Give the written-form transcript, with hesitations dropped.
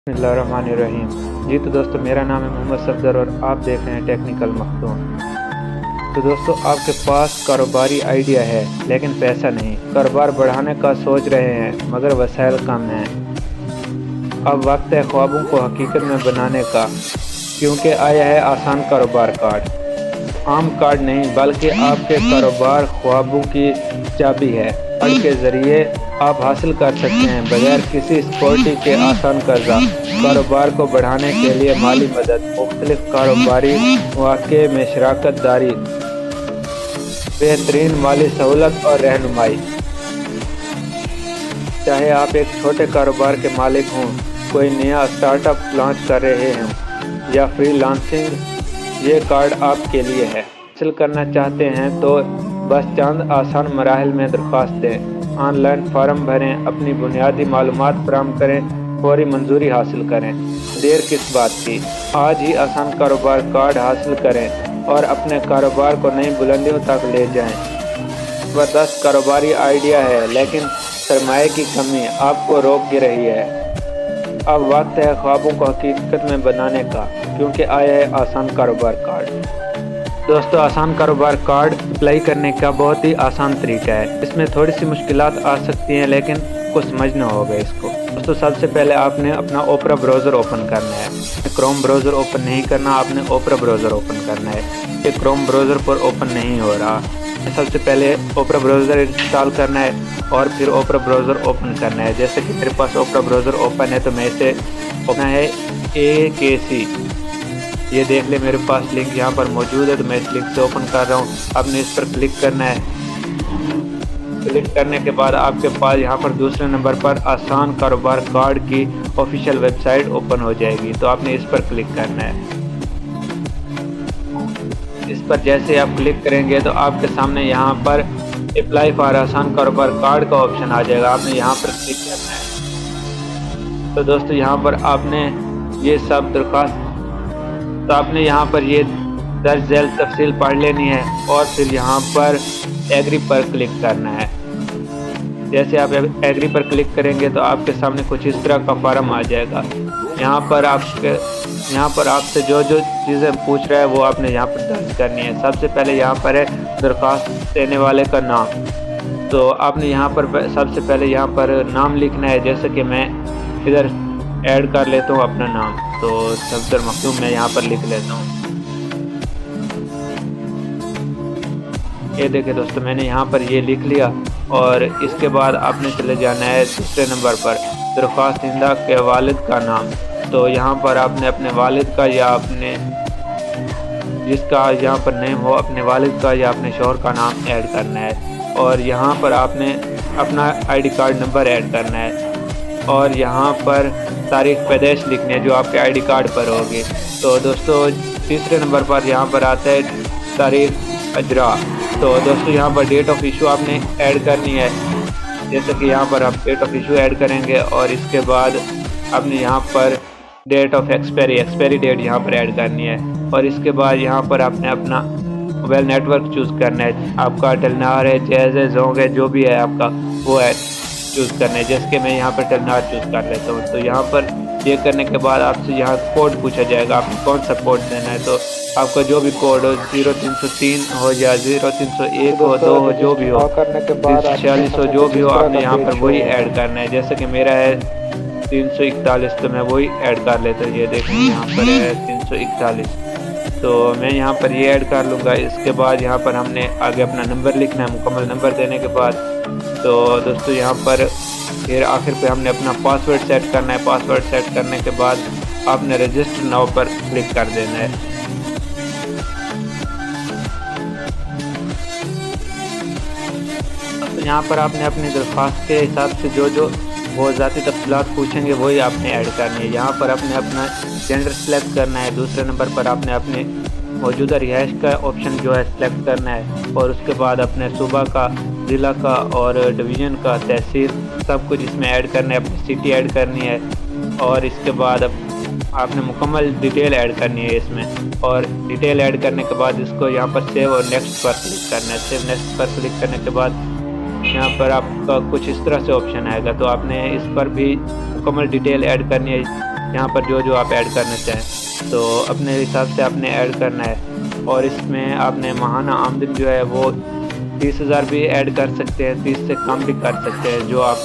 बिस्मिल्लाहिर्रहमानिर्रहीम। जी तो दोस्तों, मेरा नाम है मोहम्मद सफदर और आप देख रहे हैं टेक्निकल मखदूम। तो दोस्तों, आपके पास कारोबारी आइडिया है लेकिन पैसा नहीं, कारोबार बढ़ाने का सोच रहे हैं मगर वसाइल कम हैं। अब वक्त है ख्वाबों को हकीकत में बनाने का, क्योंकि आया है आसान कारोबार कार्ड। आम कार्ड नहीं बल्कि आपके कारोबार ख्वाबों की चाबी है। कार्ड के जरिए आप हासिल कर सकते हैं बगैर किसी सिक्योरिटी के आसान कर्जा, कारोबार को बढ़ाने के लिए माली मदद, मुख्तलिफ कारोबारी मौके में शराकत दारी, बेहतरीन माली सहूलत और रहनुमाई। चाहे आप एक छोटे कारोबार के मालिक हों, कोई नया स्टार्टअप लॉन्च कर रहे हों या फ्रीलांसिंग, ये कार्ड आपके लिए है। हासिल करना चाहते हैं तो बस चंद आसान मराहल में दरख्वास्त दें, ऑनलाइन फॉर्म भरें, अपनी बुनियादी मालूमात फराहम करें, फौरी मंजूरी हासिल करें। देर किस बात की, आज ही आसान कारोबार कार्ड हासिल करें और अपने कारोबार को नई बुलंदियों तक ले जाएं। ज़बरदस्त कारोबारी आइडिया है लेकिन सरमाए की कमी आपको रोक रही है। अब वक्त है ख्वाबों को हकीकत में बनाने का, क्योंकि आया है आसान कारोबार कार्ड। दोस्तों, आसान कारोबार कार्ड अप्लाई करने का बहुत ही आसान तरीका है। इसमें थोड़ी सी मुश्किलात आ सकती हैं लेकिन कुछ समझना होगा इसको। दोस्तों, सबसे पहले आपने अपना ओपरा ब्राउज़र ओपन करना है। क्रोम ब्राउज़र ओपन नहीं करना, आपने ओपरा ब्राउज़र ओपन करना है। ये क्रोम ब्राउज़र पर ओपन नहीं हो रहा। सबसे पहले ओपरा ब्राउज़र इंस्टॉल करना है और फिर ओपरा ब्राउज़र ओपन करना है। जैसे कि मेरे पास ओपरा ब्राउज़र ओपन है तो मैं इसे ओपन है AKC। ये देख ले, मेरे पास लिंक यहाँ पर मौजूद है तो मैं इस लिंक से ओपन कर रहा हूँ। आपने इस पर क्लिक करना है। क्लिक करने के बाद आपके पास यहाँ पर दूसरे नंबर पर आसान कारोबार कार्ड की ऑफिशियल वेबसाइट ओपन हो जाएगी, तो आपने इस पर क्लिक करना है। इस पर जैसे आप क्लिक करेंगे तो आपके सामने यहाँ पर अप्लाई फॉर आसान कारोबार कार्ड का ऑप्शन आ जाएगा, आपने यहाँ पर क्लिक करना है। तो दोस्तों, यहाँ पर आपने ये सब दरख्वास्त, तो आपने यहाँ पर ये दर्ज झेल तफसील पढ़ लेनी है और फिर यहाँ पर एग्री पर क्लिक करना है। जैसे आप एग्री पर क्लिक करेंगे तो आपके सामने कुछ इस तरह का फॉर्म आ जाएगा। यहाँ पर आपसे जो जो चीज़ें पूछ रहा है वो आपने यहाँ पर दर्ज करनी है। सबसे पहले यहाँ पर है दरख्वास्त देने वाले का नाम, तो आपने यहाँ पर सबसे पहले यहाँ पर नाम लिखना है। जैसे कि मैं इधर ऐड कर लेता हूँ अपना नाम, तो सफदर मखदूम मैं यहाँ पर लिख लेता हूँ। ये देखिए दोस्तों, मैंने यहाँ पर ये लिख लिया और इसके बाद आपने चले जाना है दूसरे नंबर पर दरख्वास्त दहिंदा के वालिद का नाम। तो यहाँ पर आपने अपने वालिद का या अपने जिसका यहाँ पर नेम हो, अपने वालिद का या अपने शौहर का नाम ऐड करना है और यहाँ पर आपने अपना ID कार्ड नंबर ऐड करना है और यहाँ पर तारीख पैदाइश लिखनी है जो आपके ID कार्ड पर होगी। तो दोस्तों, तीसरे नंबर पर यहाँ पर आता है तारीख अजरा। तो दोस्तों, यहाँ पर डेट ऑफ इशू आपने ऐड करनी है। जैसे कि यहाँ पर आप डेट ऑफ इशू ऐड करेंगे और इसके बाद आपने यहाँ पर डेट ऑफ एक्सपायरी डेट यहाँ पर ऐड करनी है और इसके बाद यहाँ पर आपने अपना मोबाइल नेटवर्क चूज़ करना है। आपका टेलनार है, जैज़ है, जोंग है, जो भी है आपका वो है चूज़ करना है। जैसे कि मैं यहाँ पर टेलनार चूज़ कर लेता हूँ। तो यहाँ पर ये करने के बाद आपसे यहाँ कोड पूछा जाएगा, आपको कौन सा कोड देना है। तो आपका जो भी कोड हो, 0303 हो या 0301 हो, 2 हो, जो भी हो, 346 हो, जो भी हो, आपने यहाँ पर वही ऐड करना है। जैसे कि मेरा है 341, तो मैं वही ऐड कर लेता हूँ। ये देखें यहाँ पर है 341, तो मैं यहाँ पर ये ऐड कर लूँगा। इसके बाद यहाँ पर हमने आगे अपना नंबर लिखना है। मुकम्मल नंबर देने के बाद तो दोस्तों, यहाँ पर फिर आखिर पे हमने अपना पासवर्ड सेट करना है। पासवर्ड सेट करने के बाद आपने रजिस्टर नाउ पर क्लिक कर देना है। तो यहाँ पर आपने अपनी दरख्वास्त के हिसाब से जो जो वो ज़ाती तफसीलात पूछेंगे वही आपने ऐड करनी है। यहाँ पर आपने अपना जेंडर सेलेक्ट करना है। दूसरे नंबर पर आपने अपने मौजूदा रिहाइश का ऑप्शन जो है सेलेक्ट करना है और उसके बाद अपने सूबा का, ज़िला का और डिवीज़न का, तहसील, सब कुछ इसमें ऐड करना है। अपनी सिटी ऐड करनी है और इसके बाद आपने मुकम्मल डिटेल ऐड करनी है इसमें और डिटेल ऐड करने के बाद इसको यहाँ पर सेव और नेक्स्ट पर क्लिक करना है। सेव नेक्स्ट पर क्लिक करने के बाद यहाँ पर आपका कुछ इस तरह से ऑप्शन आएगा, तो आपने इस पर भी मुकम्मल डिटेल ऐड करनी है। یہاں پر جو آپ ایڈ کرنا چاہیں تو اپنے حساب سے آپ نے ایڈ کرنا ہے۔ اور اس میں آپ نے ماہانہ آمدن جو ہے وہ 30,000 بھی ایڈ کر سکتے ہیں، 30 سے کم بھی کر سکتے ہیں، جو آپ